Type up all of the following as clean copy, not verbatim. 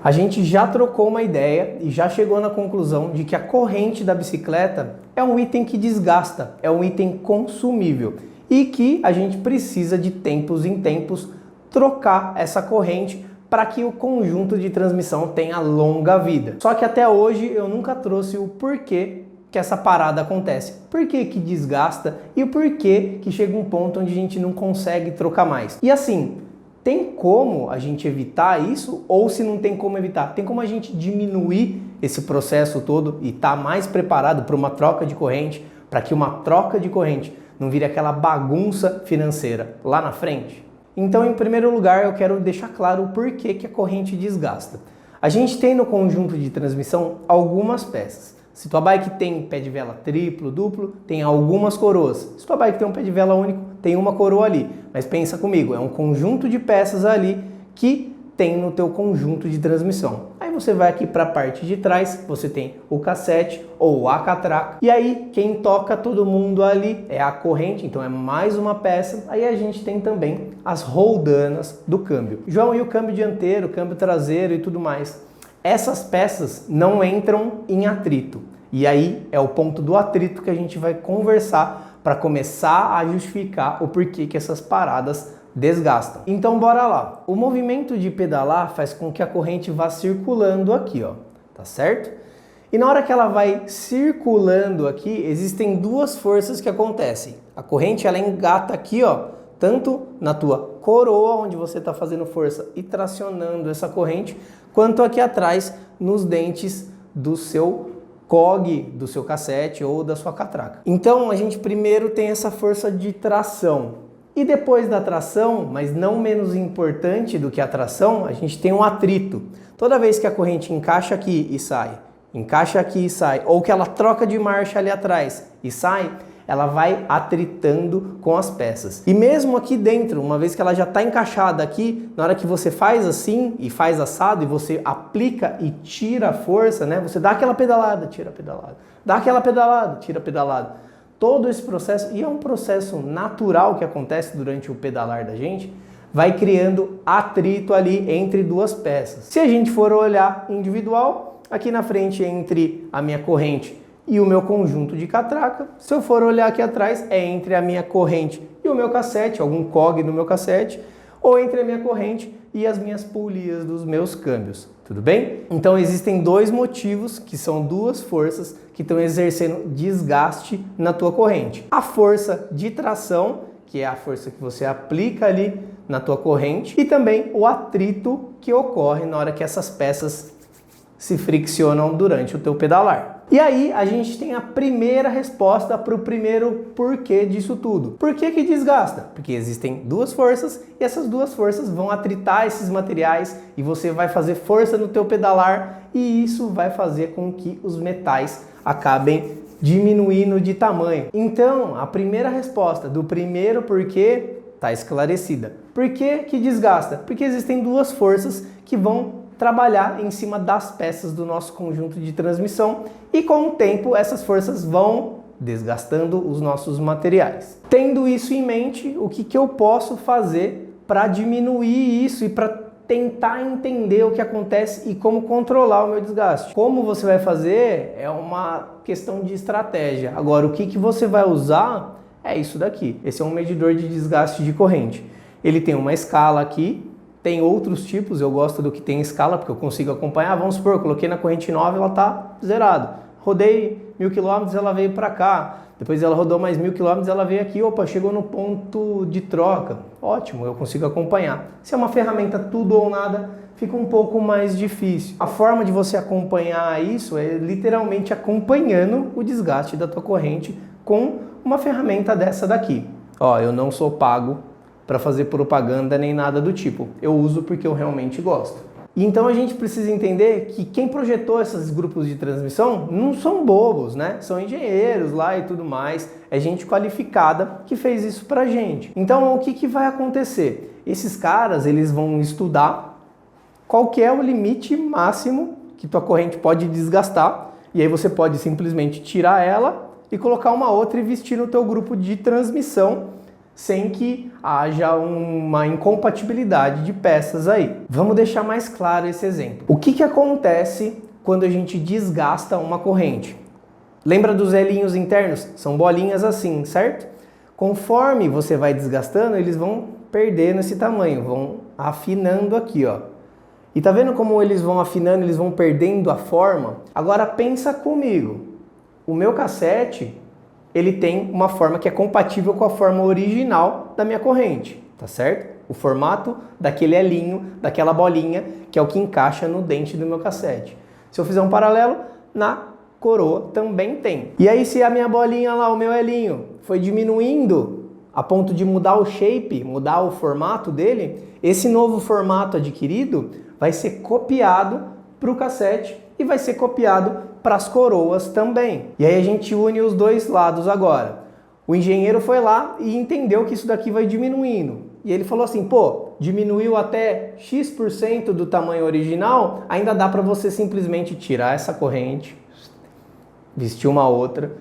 A gente já trocou uma ideia e já chegou na conclusão de que a corrente da bicicleta é um item que desgasta, é um item consumível e que a gente precisa de tempos em tempos trocar essa corrente para que o conjunto de transmissão tenha longa vida. Só que até hoje eu nunca trouxe o porquê que essa parada acontece, por que que desgasta e o porquê que chega um ponto onde a gente não consegue trocar mais. E assim, tem como a gente evitar isso? Ou se não tem como evitar, tem como a gente diminuir esse processo todo e estar mais preparado para uma troca de corrente, para que uma troca de corrente não vire aquela bagunça financeira lá na frente? Então, em primeiro lugar, eu quero deixar claro o porquê que a corrente desgasta. A gente tem no conjunto de transmissão algumas peças. Se tua bike tem pé de vela triplo, duplo, tem algumas coroas. Se tua bike tem um pé de vela único, tem uma coroa ali. Mas pensa comigo, é um conjunto de peças ali que tem no teu conjunto de transmissão. Aí você vai aqui para a parte de trás, você tem o cassete ou a catraca. E aí quem toca todo mundo ali é a corrente, então é mais uma peça. Aí a gente tem também as roldanas do câmbio. João, e o câmbio dianteiro, câmbio traseiro e tudo mais? Essas peças não entram em atrito. E aí é o ponto do atrito que a gente vai conversar para começar a justificar o porquê que essas paradas desgastam. Então bora lá. O movimento de pedalar faz com que a corrente vá circulando aqui, ó, tá certo? E na hora que ela vai circulando aqui, existem duas forças que acontecem. A corrente ela engata aqui, ó, tanto na tua coroa, onde você está fazendo força e tracionando essa corrente, quanto aqui atrás nos dentes do seu cog, do seu cassete ou da sua catraca. Então a gente primeiro tem essa força de tração. E depois da tração, mas não menos importante do que a tração, a gente tem um atrito. Toda vez que a corrente encaixa aqui e sai, ou que ela troca de marcha ali atrás e sai, ela vai atritando com as peças. E mesmo aqui dentro, uma vez que ela já está encaixada aqui, na hora que você faz assim e faz assado e você aplica e tira a força, né? Você dá aquela pedalada, tira a pedalada, dá aquela pedalada, tira a pedalada. Todo esse processo, e é um processo natural que acontece durante o pedalar da gente, vai criando atrito ali entre duas peças. Se a gente for olhar individual, aqui na frente entre a minha corrente e o meu conjunto de catraca, se eu for olhar aqui atrás, é entre a minha corrente e o meu cassete, algum cog no meu cassete, ou entre a minha corrente e as minhas polias dos meus câmbios. Tudo bem? Então existem dois motivos, que são duas forças que estão exercendo desgaste na tua corrente. A força de tração, que é a força que você aplica ali na tua corrente, e também o atrito que ocorre na hora que essas peças se friccionam durante o teu pedalar. E aí a gente tem a primeira resposta para o primeiro porquê disso tudo. Por que que desgasta? Porque existem duas forças e essas duas forças vão atritar esses materiais e você vai fazer força no teu pedalar e isso vai fazer com que os metais acabem diminuindo de tamanho. Então, a primeira resposta do primeiro porquê está esclarecida. Por que que desgasta? Porque existem duas forças que vão trabalhar em cima das peças do nosso conjunto de transmissão e com o tempo essas forças vão desgastando os nossos materiais. Tendo isso em mente, o que eu posso fazer para diminuir isso e para tentar entender o que acontece e como controlar o meu desgaste? Como você vai fazer é uma questão de estratégia. Agora, o que você vai usar é isso daqui. Esse é um medidor de desgaste de corrente. Ele tem uma escala aqui. Tem outros tipos, eu gosto do que tem escala, porque eu consigo acompanhar. Vamos supor, eu coloquei na corrente 9, ela está zerada. Rodei 1000 km, ela veio para cá. Depois ela rodou mais 1000 km, ela veio aqui. Opa, chegou no ponto de troca. Ótimo, eu consigo acompanhar. Se é uma ferramenta tudo ou nada, fica um pouco mais difícil. A forma de você acompanhar isso é literalmente acompanhando o desgaste da tua corrente com uma ferramenta dessa daqui. Ó, eu não sou pago para fazer propaganda nem nada do tipo. Eu uso porque eu realmente gosto. E então a gente precisa entender que quem projetou esses grupos de transmissão não são bobos, né? São engenheiros lá e tudo mais. É gente qualificada que fez isso pra gente. Então o que vai acontecer? Esses caras, eles vão estudar qual que é o limite máximo que tua corrente pode desgastar. E aí você pode simplesmente tirar ela e colocar uma outra e vestir no teu grupo de transmissão sem que haja uma incompatibilidade de peças aí. Vamos deixar mais claro esse exemplo. O que acontece quando a gente desgasta uma corrente? Lembra dos elinhos internos? São bolinhas assim, certo? Conforme você vai desgastando, eles vão perdendo esse tamanho, vão afinando aqui, ó. E tá vendo como eles vão afinando, eles vão perdendo a forma? Agora pensa comigo. O meu cassete, ele tem uma forma que é compatível com a forma original da minha corrente, tá certo? O formato daquele elinho, daquela bolinha, que é o que encaixa no dente do meu cassete. Se eu fizer um paralelo, na coroa também tem. E aí se a minha bolinha lá, o meu elinho, foi diminuindo a ponto de mudar o shape, mudar o formato dele, esse novo formato adquirido vai ser copiado para o cassete e vai ser copiado para as coroas também. E aí a gente une os dois lados agora. O engenheiro foi lá e entendeu que isso daqui vai diminuindo. E ele falou assim, pô, diminuiu até X% do tamanho original, ainda dá para você simplesmente tirar essa corrente, vestir uma outra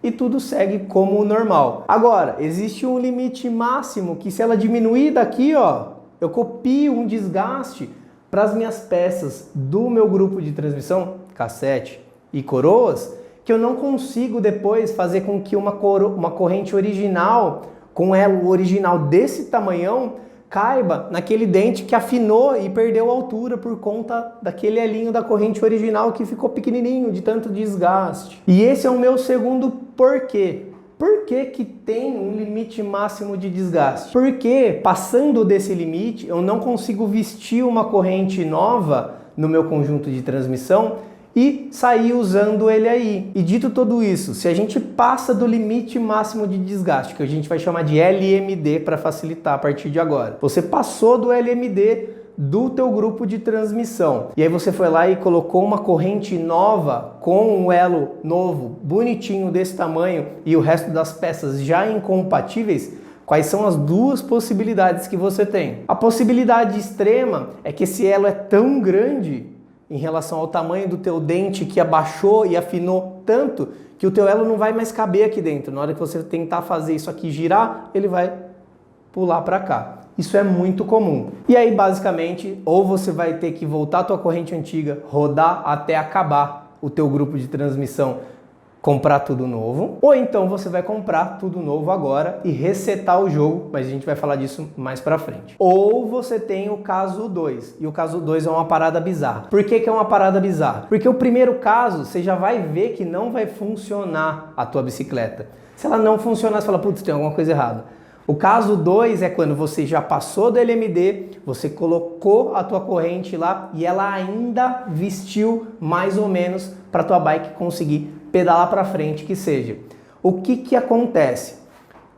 e tudo segue como normal. Agora, existe um limite máximo que se ela diminuir daqui, ó, eu copio um desgaste para as minhas peças do meu grupo de transmissão, cassete e coroas, que eu não consigo depois fazer com que uma corrente original, com elo original desse tamanhão, caiba naquele dente que afinou e perdeu altura por conta daquele elinho da corrente original que ficou pequenininho de tanto desgaste. E esse é o meu segundo porquê. Por que que tem um limite máximo de desgaste? Porque passando desse limite eu não consigo vestir uma corrente nova no meu conjunto de transmissão e sair usando ele aí. E dito tudo isso, se a gente passa do limite máximo de desgaste, que a gente vai chamar de LMD para facilitar a partir de agora, você passou do LMD do teu grupo de transmissão, e aí você foi lá e colocou uma corrente nova com um elo novo, bonitinho desse tamanho e o resto das peças já incompatíveis, quais são as duas possibilidades que você tem? A possibilidade extrema é que esse elo é tão grande em relação ao tamanho do teu dente que abaixou e afinou tanto que o teu elo não vai mais caber aqui dentro. Na hora que você tentar fazer isso aqui girar, ele vai pular para cá. Isso é muito comum. E aí, basicamente, ou você vai ter que voltar a tua corrente antiga, rodar até acabar o teu grupo de transmissão, comprar tudo novo, ou então você vai comprar tudo novo agora e resetar o jogo, mas a gente vai falar disso mais pra frente. Ou você tem o caso 2, e o caso 2 é uma parada bizarra. Por que que é uma parada bizarra? Porque o primeiro caso, você já vai ver que não vai funcionar a tua bicicleta. Se ela não funcionar, você fala, putz, tem alguma coisa errada. O caso 2 é quando você já passou do LMD, você colocou a tua corrente lá e ela ainda vestiu mais ou menos para tua bike conseguir pedalar para frente, que seja. O que que acontece?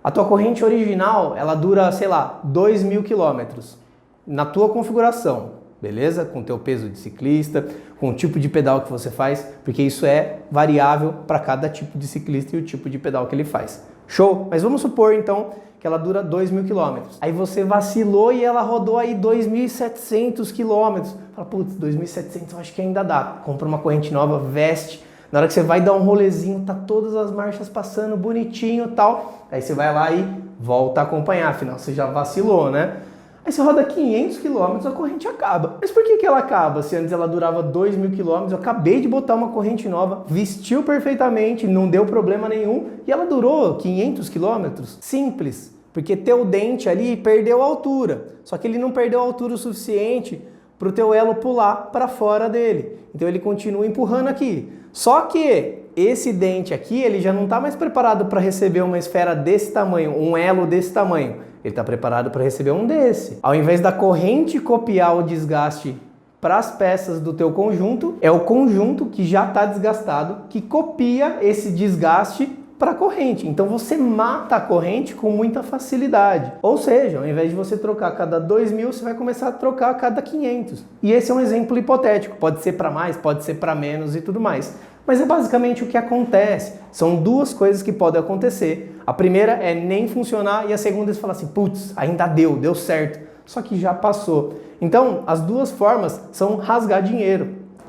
A tua corrente original, ela dura, sei lá, 2.000 quilômetros na tua configuração, beleza? Com o teu peso de ciclista, com o tipo de pedal que você faz, porque isso é variável para cada tipo de ciclista e o tipo de pedal que ele faz. Show? Mas vamos supor, então, que ela dura 2.000 quilômetros. Aí você vacilou e ela rodou aí 2.700 quilômetros. Fala, putz, 2.700 eu acho que ainda dá. Compra uma corrente nova, veste. Na hora que você vai dar um rolezinho, tá todas as marchas passando bonitinho e tal. Aí você vai lá e volta a acompanhar, afinal você já vacilou, né? Aí você roda 500 quilômetros, a corrente acaba. Mas por que que ela acaba? Se antes ela durava 2.000 quilômetros, eu acabei de botar uma corrente nova, vestiu perfeitamente, não deu problema nenhum e ela durou 500 quilômetros. Simples, porque teu dente ali perdeu a altura. Só que ele não perdeu a altura o suficiente para o teu elo pular para fora dele. Então ele continua empurrando aqui. Só que esse dente aqui, ele já não está mais preparado para receber uma esfera desse tamanho, um elo desse tamanho. Ele está preparado para receber um desse. Ao invés da corrente copiar o desgaste para as peças do teu conjunto, é o conjunto que já está desgastado que copia esse desgaste para a corrente. Então você mata a corrente com muita facilidade. Ou seja, ao invés de você trocar a cada 2.000, você vai começar a trocar a cada 500. E esse é um exemplo hipotético. Pode ser para mais, pode ser para menos e tudo mais. Mas é basicamente o que acontece. São duas coisas que podem acontecer. A primeira é nem funcionar e a segunda é você falar assim, putz, ainda deu certo. Só que já passou. Então, as duas formas são rasgar dinheiro.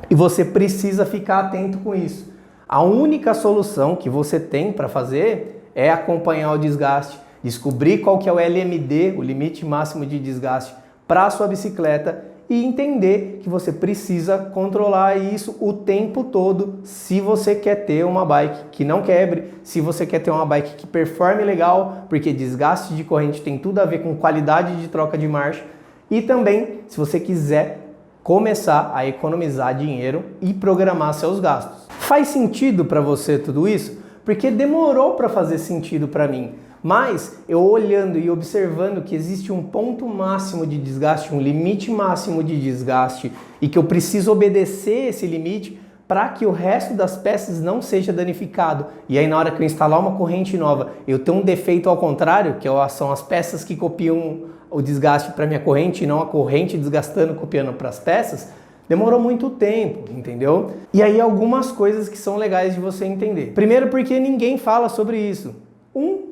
E você precisa ficar atento com isso. A única solução que você tem para fazer é acompanhar o desgaste descobrir qual que é o LMD, o limite máximo de desgaste, para a sua bicicleta e entender que você precisa controlar isso o tempo todo se você quer ter uma bike que não quebre, se você quer ter uma bike que performe legal, porque desgaste de corrente tem tudo a ver com qualidade de troca de marcha, e também se você quiser começar a economizar dinheiro e programar seus gastos. Faz sentido para você tudo isso? Porque demorou para fazer sentido para mim. Mas eu olhando e observando que existe um ponto máximo de desgaste, um limite máximo de desgaste e que eu preciso obedecer esse limite para que o resto das peças não seja danificado. E aí na hora que eu instalar uma corrente nova, eu tenho um defeito ao contrário, que são as peças que copiam o desgaste para minha corrente e não a corrente desgastando, copiando para as peças, demorou muito tempo, entendeu? E aí algumas coisas que são legais de você entender. Primeiro porque ninguém fala sobre isso.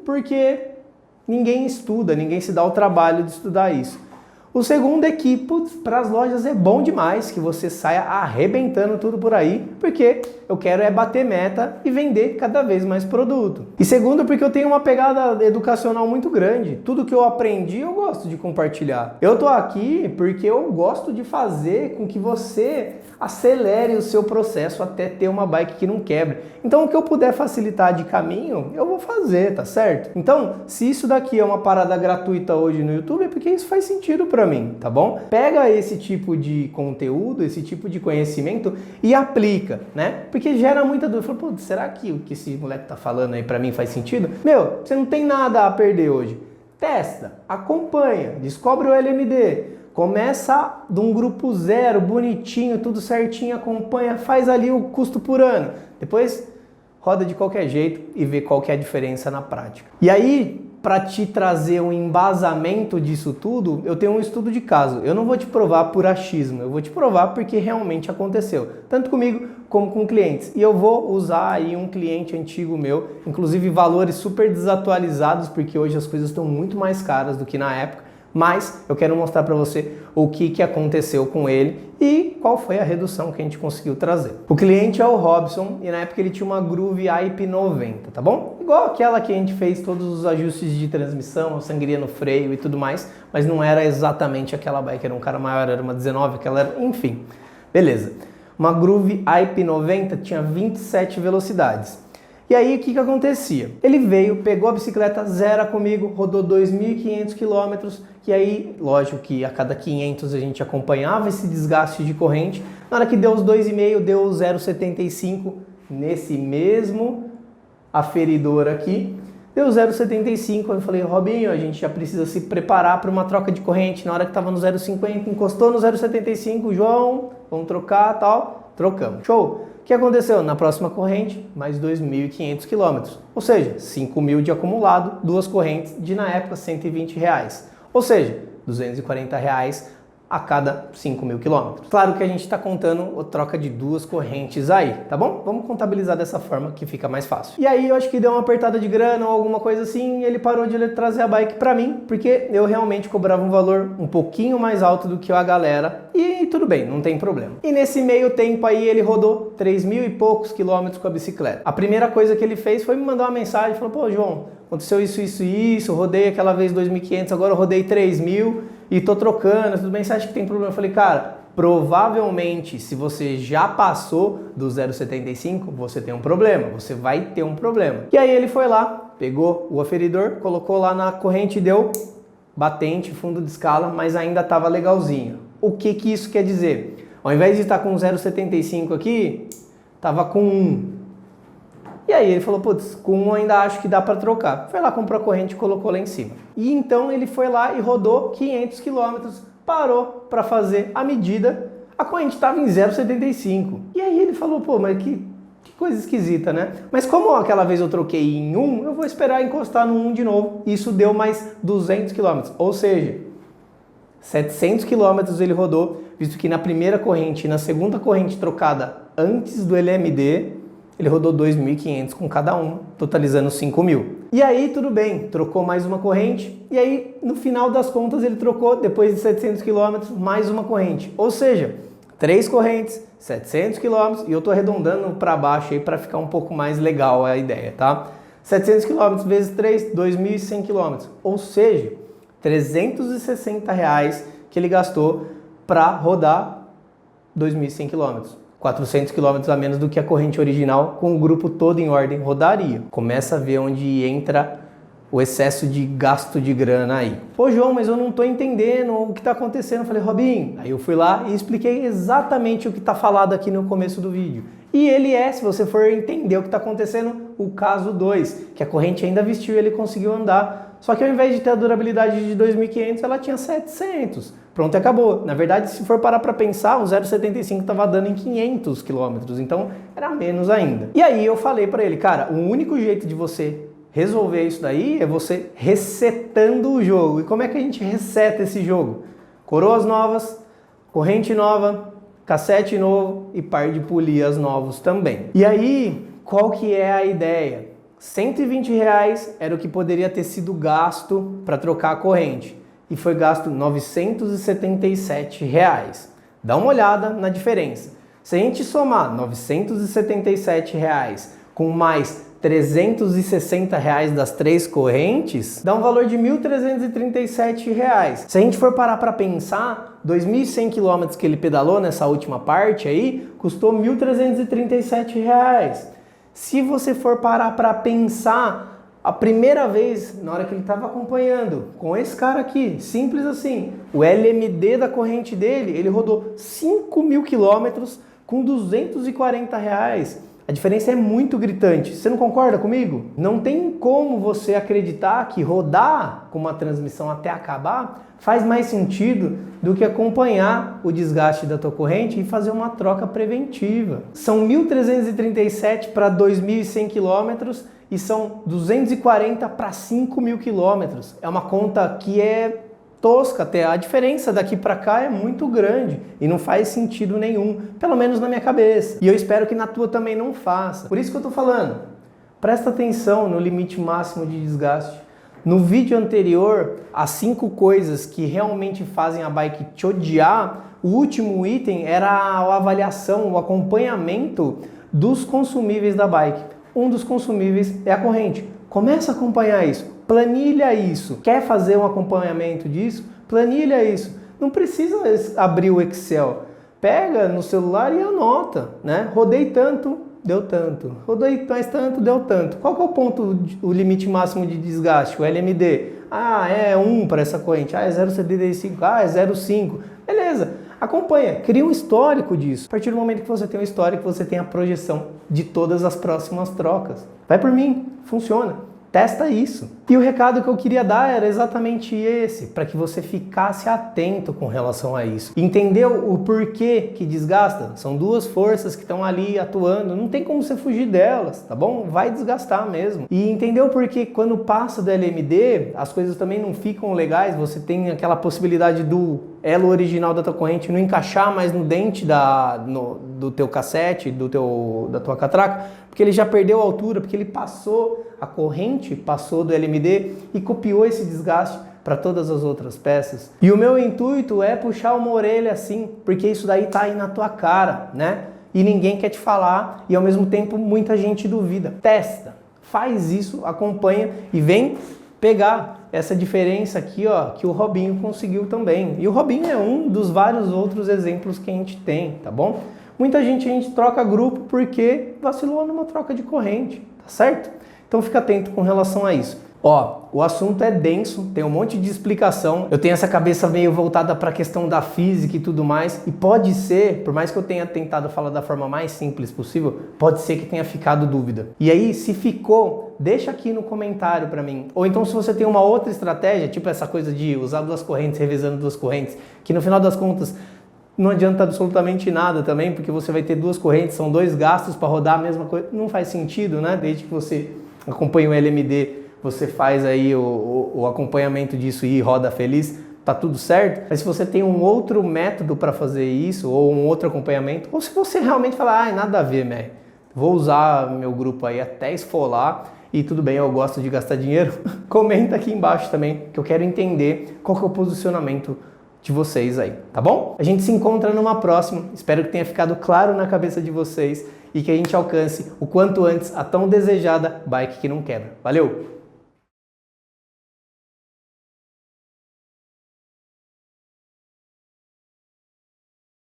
Porque ninguém estuda, ninguém se dá o trabalho de estudar isso. O segundo é que para as lojas é bom demais que você saia arrebentando tudo por aí, porque eu quero é bater meta e vender cada vez mais produto. E segundo, porque eu tenho uma pegada educacional muito grande. Tudo que eu aprendi eu gosto de compartilhar. Eu tô aqui porque eu gosto de fazer com que você acelere o seu processo até ter uma bike que não quebre. Então o que eu puder facilitar de caminho, eu vou fazer, tá certo? Então, se isso daqui é uma parada gratuita hoje no YouTube, é porque isso faz sentido para mim, tá bom? Pega esse tipo de conteúdo, esse tipo de conhecimento e aplica, né? Porque gera muita dúvida. Fala, pô, será que o que esse moleque tá falando aí para mim faz sentido? Meu, você não tem nada a perder hoje. Testa, acompanha, descobre o LMD. Começa de um grupo zero, bonitinho, tudo certinho, acompanha, faz ali o custo por ano. Depois roda de qualquer jeito e vê qual que é a diferença na prática. E aí, para te trazer um embasamento disso tudo, eu tenho um estudo de caso. Eu não vou te provar por achismo, eu vou te provar porque realmente aconteceu. Tanto comigo como com clientes. E eu vou usar aí um cliente antigo meu, inclusive valores super desatualizados, porque hoje as coisas estão muito mais caras do que na época. Mas eu quero mostrar para você o que aconteceu com ele e qual foi a redução que a gente conseguiu trazer. O cliente é o Robson e na época ele tinha uma Groove IP90, tá bom? Igual aquela que a gente fez todos os ajustes de transmissão, sangria no freio e tudo mais, mas não era exatamente aquela bike, era um cara maior, era uma 19, aquela era, enfim. Beleza. Uma Groove IP90 tinha 27 velocidades. E aí o que acontecia? Ele veio, pegou a bicicleta, zera comigo, rodou 2.500 km, e aí, lógico que a cada 500 a gente acompanhava esse desgaste de corrente. Na hora que deu os 2,5, deu 0,75 nesse mesmo aferidor aqui. Deu 0,75, eu falei, Robinho, a gente já precisa se preparar para uma troca de corrente. Na hora que estava no 0,50, encostou no 0,75, João, vamos trocar, tal, trocamos. Show! O que aconteceu? Na próxima corrente, mais 2.500 km. Ou seja, 5.000 de acumulado, duas correntes de, na época, R$120. Ou seja, R$240 a cada 5.000 km. Claro que a gente está contando a troca de duas correntes aí, tá bom? Vamos contabilizar dessa forma que fica mais fácil. E aí eu acho que deu uma apertada de grana ou alguma coisa assim e ele parou de trazer a bike para mim, porque eu realmente cobrava um valor um pouquinho mais alto do que a galera e tudo bem, não tem problema. E nesse meio tempo aí ele rodou 3.000 e poucos quilômetros com a bicicleta. A primeira coisa que ele fez foi me mandar uma mensagem, falou, pô João, aconteceu isso, rodei aquela vez 2.500, agora eu rodei 3.000 e tô trocando, tudo bem, você acha que tem problema? Eu falei, cara, provavelmente se você já passou do 0,75, você tem um problema, você vai ter um problema. E aí ele foi lá, pegou o aferidor, colocou lá na corrente e deu batente, fundo de escala, mas ainda estava legalzinho. O que isso quer dizer? Ao invés de estar com 0,75 aqui, estava com 1. E aí ele falou, putz, com 1 ainda acho que dá para trocar. Foi lá, comprou a corrente e colocou lá em cima. E então ele foi lá e rodou 500 km, parou para fazer a medida, a corrente estava em 0,75. E aí ele falou, pô, mas que coisa esquisita, né? Mas como aquela vez eu troquei em 1, eu vou esperar encostar no 1 de novo. Isso deu mais 200 km, ou seja, 700 km ele rodou, visto que na primeira corrente e na segunda corrente trocada antes do LMD, ele rodou 2.500 com cada um, totalizando 5.000. E aí tudo bem, trocou mais uma corrente, e aí no final das contas ele trocou, depois de 700 km, mais uma corrente. Ou seja, 3 correntes, 700 km, e eu tô arredondando para baixo aí para ficar um pouco mais legal a ideia, tá? 700 km vezes 3, 2.100 km. Ou seja, R$360 que ele gastou para rodar 2.100 km. 400 km a menos do que a corrente original, com o grupo todo em ordem, rodaria. Começa a ver onde entra o excesso de gasto de grana aí. Pô, João, mas eu não tô entendendo o que tá acontecendo. Eu falei, Robinho, aí eu fui lá e expliquei exatamente o que tá falado aqui no começo do vídeo. E ele é, se você for entender o que tá acontecendo, o caso 2, que a corrente ainda vestiu e ele conseguiu andar. Só que ao invés de ter a durabilidade de 2.500, ela tinha 700. Pronto, acabou. Na verdade, se for parar para pensar, o 0,75 estava dando em 500 km, então era menos ainda. E aí eu falei para ele, cara, o único jeito de você resolver isso daí é você resetando o jogo. E como é que a gente reseta esse jogo? Coroas novas, corrente nova, cassete novo e par de polias novos também. E aí, qual que é a ideia? R$120 era o que poderia ter sido gasto para trocar a corrente. E foi gasto R$977. Dá uma olhada na diferença. Se a gente somar R$977 com mais R$360 das 3 correntes, dá um valor de R$1.337. Se a gente for parar para pensar, 2.100 km que ele pedalou nessa última parte aí, custou R$1.337. Se você for parar para pensar, a primeira vez, na hora que ele estava acompanhando, com esse cara aqui, simples assim, o LMD da corrente dele, ele rodou 5.000 quilômetros com R$240. A diferença é muito gritante. Você não concorda comigo? Não tem como você acreditar que rodar com uma transmissão até acabar faz mais sentido do que acompanhar o desgaste da tua corrente e fazer uma troca preventiva. São 1.337 para 2.100 quilômetros e são 240 para 5.000 quilômetros. É uma conta que é tosca até. A diferença daqui para cá é muito grande e não faz sentido nenhum, pelo menos na minha cabeça. E eu espero que na tua também não faça. Por isso que eu tô falando, presta atenção no limite máximo de desgaste. No vídeo anterior, as 5 coisas que realmente fazem a bike te odiar, o último item era a avaliação, o acompanhamento dos consumíveis da bike. Um dos consumíveis é a corrente. Começa a acompanhar isso. Planilha isso. Quer fazer um acompanhamento disso? Planilha isso. Não precisa abrir o Excel. Pega no celular e anota, né? Rodei tanto, deu tanto. Rodei mais tanto, deu tanto. Qual que é o ponto, o limite máximo de desgaste? O LMD. Ah, é 1 para essa corrente. Ah, é 0,75. Ah, é 0,5. Beleza. Acompanha. Cria um histórico disso. A partir do momento que você tem um histórico, você tem a projeção de todas as próximas trocas. Vai por mim. Funciona. Testa isso. E o recado que eu queria dar era exatamente esse, para que você ficasse atento com relação a isso. Entendeu o porquê que desgasta? São 2 forças que estão ali atuando, não tem como você fugir delas, tá bom? Vai desgastar mesmo. E entendeu porque quando passa do LMD, as coisas também não ficam legais, você tem aquela possibilidade do elo original da tua corrente não encaixar mais no dente do teu cassete, da tua catraca, porque ele já perdeu a altura, porque ele passou, a corrente passou do LMD e copiou esse desgaste para todas as outras peças. E o meu intuito é puxar uma orelha assim, porque isso daí tá aí na tua cara, né? E ninguém quer te falar e ao mesmo tempo muita gente duvida. Testa, faz isso, acompanha e vem pegar essa diferença aqui, ó, que o Robinho conseguiu também. E o Robinho é um dos vários outros exemplos que a gente tem, tá bom? Muita gente, a gente troca grupo porque vacilou numa troca de corrente, tá certo? Então fica atento com relação a isso. Ó, o assunto é denso, tem um monte de explicação. Eu tenho essa cabeça meio voltada para a questão da física e tudo mais. E pode ser, por mais que eu tenha tentado falar da forma mais simples possível, pode ser que tenha ficado dúvida. E aí, se ficou, deixa aqui no comentário para mim. Ou então se você tem uma outra estratégia, tipo essa coisa de usar 2 correntes, revezando 2 correntes, que no final das contas não adianta absolutamente nada também, porque você vai ter 2 correntes, são 2 gastos para rodar a mesma coisa. Não faz sentido, né? Desde que você acompanha o LMD, você faz aí o acompanhamento disso e roda feliz, tá tudo certo. Mas se você tem um outro método para fazer isso, ou um outro acompanhamento, ou se você realmente falar, nada a ver, Mary, vou usar meu grupo aí até esfolar e tudo bem, eu gosto de gastar dinheiro, comenta aqui embaixo também, que eu quero entender qual que é o posicionamento de vocês aí, tá bom? A gente se encontra numa próxima, espero que tenha ficado claro na cabeça de vocês e que a gente alcance o quanto antes a tão desejada bike que não quebra. Valeu!